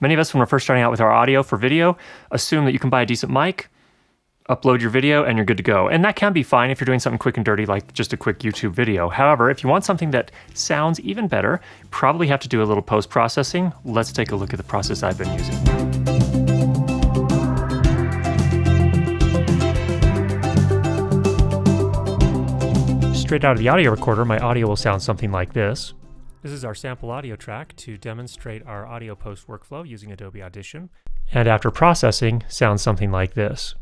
Many of us, when we're first starting out with our audio for video, assume that you can buy a decent mic, upload your video, and you're good to go. And that can be fine if you're doing something quick and dirty like just a quick YouTube video. However, if you want something that sounds even better, probably have to do a little post-processing. Let's take a look at the process I've been using. Straight out of the audio recorder, my audio will sound something like this. This is our sample audio track to demonstrate our audio post workflow using Adobe Audition. And after processing, sounds something like this.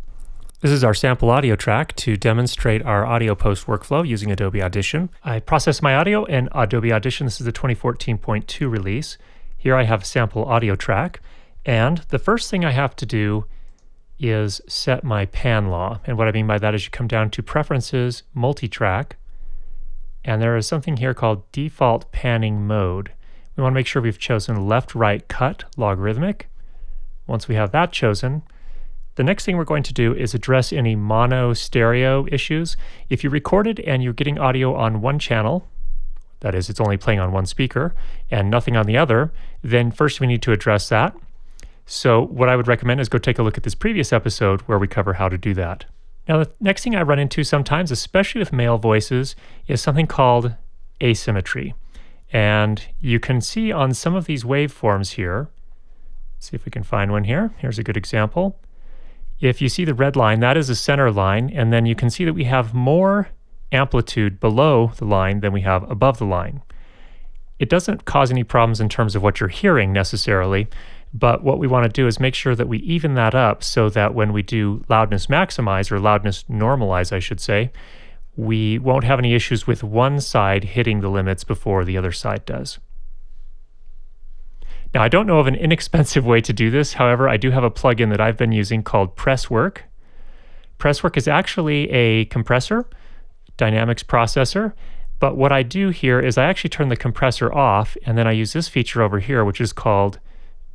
This is our sample audio track to demonstrate our audio post workflow using Adobe Audition. I processed my audio in Adobe Audition. This is the 2014.2 release. Here I have a sample audio track. And the first thing I have to do is set my pan law. And what I mean by that is you come down to Preferences, Multi-Track, and there is something here called Default Panning Mode. We want to make sure we've chosen left-right cut logarithmic. Once we have that chosen, the next thing we're going to do is address any mono stereo issues. If you recorded and you're getting audio on one channel, that is, it's only playing on one speaker and nothing on the other, then first we need to address that. So what I would recommend is go take a look at this previous episode where we cover how to do that. Now, the next thing I run into sometimes, especially with male voices, is something called asymmetry. And you can see on some of these waveforms here, let's see if we can find one here. Here's a good example. If you see the red line, that is a center line, and then you can see that we have more amplitude below the line than we have above the line. It doesn't cause any problems in terms of what you're hearing necessarily, but what we want to do is make sure that we even that up so that when we do loudness maximize, or loudness normalize, I should say, we won't have any issues with one side hitting the limits before the other side does. Now, I don't know of an inexpensive way to do this. However, I do have a plugin that I've been using called Presswork. Presswork is actually a compressor, dynamics processor, but what I do here is I actually turn the compressor off, and then I use this feature over here, which is called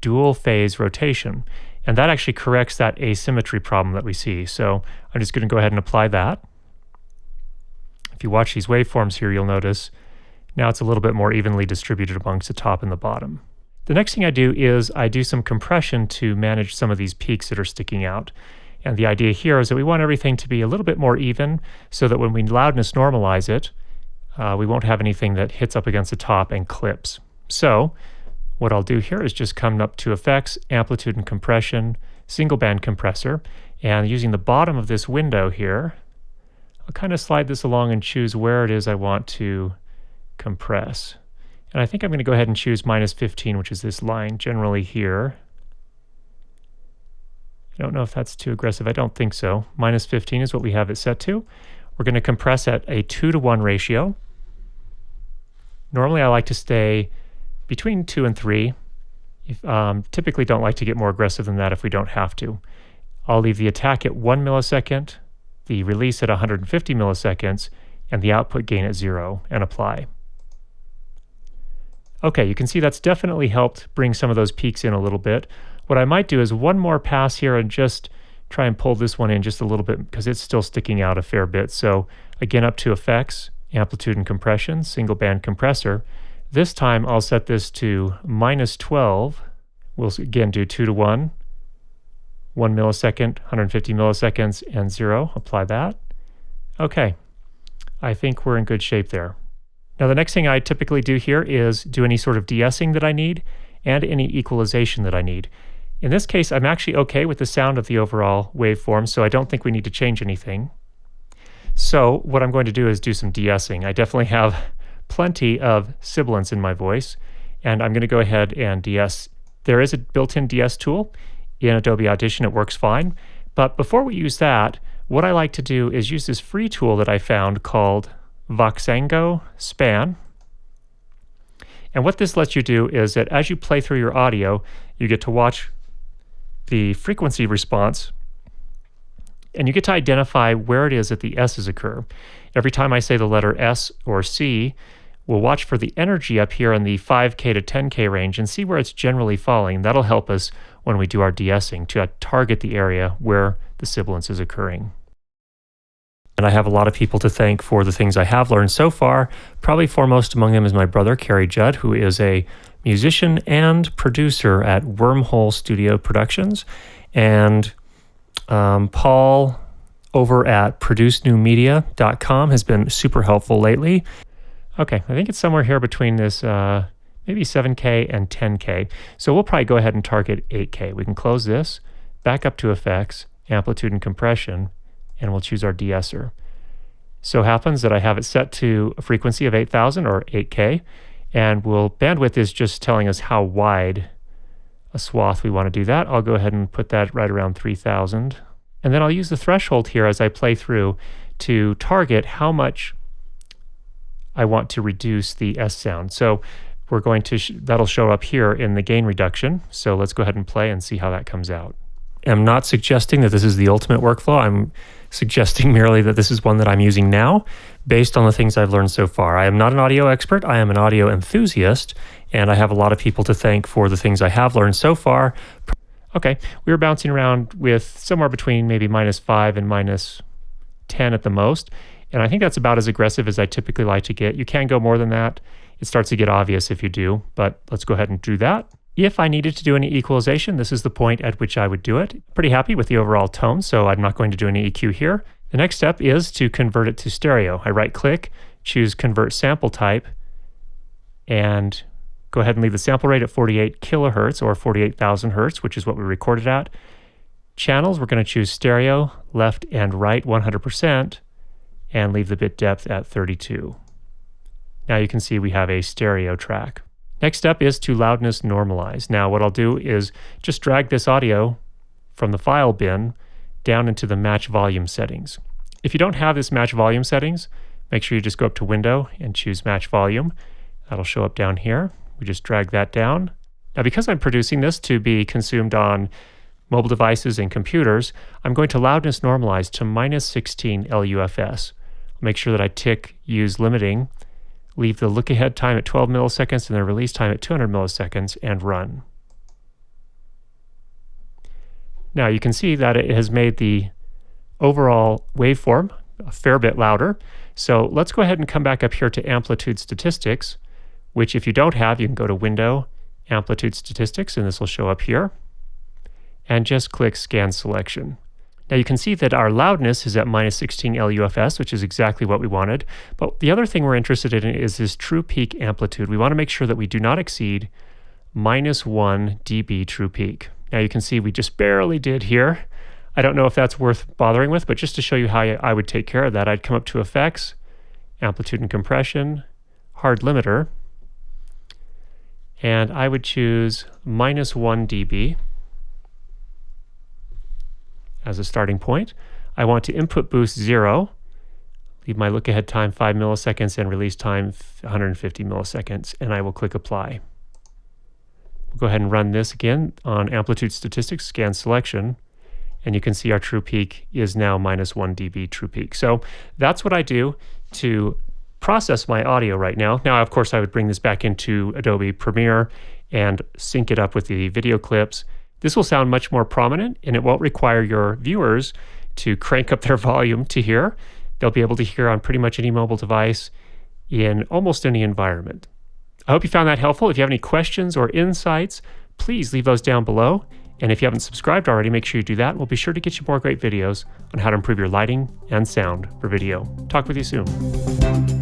dual phase rotation, and that actually corrects that asymmetry problem that we see. So I'm just going to go ahead and apply that. If you watch these waveforms here, you'll notice now it's a little bit more evenly distributed amongst the top and the bottom. The next thing I do is I do some compression to manage some of these peaks that are sticking out. And the idea here is that we want everything to be a little bit more even so that when we loudness normalize it, we won't have anything that hits up against the top and clips. So what I'll do here is just come up to Effects, Amplitude and Compression, Single Band Compressor, and using the bottom of this window here, I'll kind of slide this along and choose where it is I want to compress. And I think I'm going to go ahead and choose -15, which is this line, generally here. I don't know if that's too aggressive. I don't think so. -15 is what we have it set to. We're going to compress at a 2:1 ratio. Normally I like to stay between 2 and 3. Typically don't like to get more aggressive than that if we don't have to. I'll leave the attack at 1 millisecond, the release at 150 milliseconds, and the output gain at 0, and apply. Okay, you can see that's definitely helped bring some of those peaks in a little bit. What I might do is one more pass here and just try and pull this one in just a little bit because it's still sticking out a fair bit. So again, up to Effects, Amplitude and Compression, Single Band Compressor. This time I'll set this to -12. We'll again do 2:1, 1 millisecond, 150 milliseconds, and 0. Apply that. Okay, I think we're in good shape there. Now the next thing I typically do here is do any sort of de-essing that I need and any equalization that I need. In this case, I'm actually okay with the sound of the overall waveform, so I don't think we need to change anything. So what I'm going to do is do some de-essing. I definitely have plenty of sibilance in my voice, and I'm going to go ahead and de-ess. There is a built-in de-ess tool in Adobe Audition. It works fine. But before we use that, what I like to do is use this free tool that I found called Voxengo Span. And what this lets you do is that as you play through your audio, you get to watch the frequency response, and you get to identify where it is that the S's occur. Every time I say the letter S or C, we'll watch for the energy up here in the 5K to 10K range and see where it's generally falling. That'll help us when we do our de-essing to target the area where the sibilance is occurring. And I have a lot of people to thank for the things I have learned so far. Probably foremost among them is my brother, Kerry Judd, who is a musician and producer at Wormhole Studio Productions, and Paul over at producenewmedia.com has been super helpful lately. Okay, I think it's somewhere here between this maybe 7K and 10K. So we'll probably go ahead and target 8K. We can close this, back up to Effects, Amplitude and Compression, and we'll choose our de-esser. So happens that I have it set to a frequency of 8,000 or 8K, and bandwidth is just telling us how wide a swath we want to do that. I'll go ahead and put that right around 3,000. And then I'll use the threshold here as I play through to target how much I want to reduce the S sound. So we're going to, that'll show up here in the gain reduction. So let's go ahead and play and see how that comes out. I'm not suggesting that this is the ultimate workflow. I'm suggesting merely that this is one that I'm using now based on the things I've learned so far. I am not an audio expert. I am an audio enthusiast, and I have a lot of people to thank for the things I have learned so far. Okay, we were bouncing around with somewhere between maybe -5 and -10 at the most, and I think that's about as aggressive as I typically like to get. You can go more than that. It starts to get obvious if you do, but let's go ahead and do that. If I needed to do any equalization, this is the point at which I would do it. Pretty happy with the overall tone, so I'm not going to do any EQ here. The next step is to convert it to stereo. I right-click, choose Convert Sample Type, and go ahead and leave the sample rate at 48 kilohertz or 48,000 hertz, which is what we recorded at. Channels, we're going to choose stereo, left and right 100%, and leave the bit depth at 32. Now you can see we have a stereo track. Next step is to loudness normalize. Now what I'll do is just drag this audio from the file bin down into the match volume settings. If you don't have this match volume settings, make sure you just go up to Window and choose Match Volume. That'll show up down here. We just drag that down. Now because I'm producing this to be consumed on mobile devices and computers, I'm going to loudness normalize to -16 LUFS. Make sure that I tick Use Limiting, leave the look ahead time at 12 milliseconds and the release time at 200 milliseconds, and run. Now you can see that it has made the overall waveform a fair bit louder. So let's go ahead and come back up here to Amplitude Statistics, which if you don't have, you can go to Window, Amplitude Statistics, and this will show up here, and just click Scan Selection. Now you can see that our loudness is at -16 LUFS, which is exactly what we wanted. But the other thing we're interested in is this true peak amplitude. We want to make sure that we do not exceed -1 dB true peak. Now you can see we just barely did here. I don't know if that's worth bothering with, but just to show you how I would take care of that, I'd come up to Effects, Amplitude and Compression, Hard Limiter, and I would choose -1 dB. As a starting point. I want to input boost 0, leave my look ahead time 5 milliseconds and release time 150 milliseconds, and I will click Apply. We'll go ahead and run this again on Amplitude Statistics, Scan Selection, and you can see our true peak is now -1 dB true peak. So that's what I do to process my audio right now. Now, of course, I would bring this back into Adobe Premiere and sync it up with the video clips. This will sound much more prominent, and it won't require your viewers to crank up their volume to hear. They'll be able to hear on pretty much any mobile device in almost any environment. I hope you found that helpful. If you have any questions or insights, please leave those down below. And if you haven't subscribed already, make sure you do that. We'll be sure to get you more great videos on how to improve your lighting and sound for video. Talk with you soon.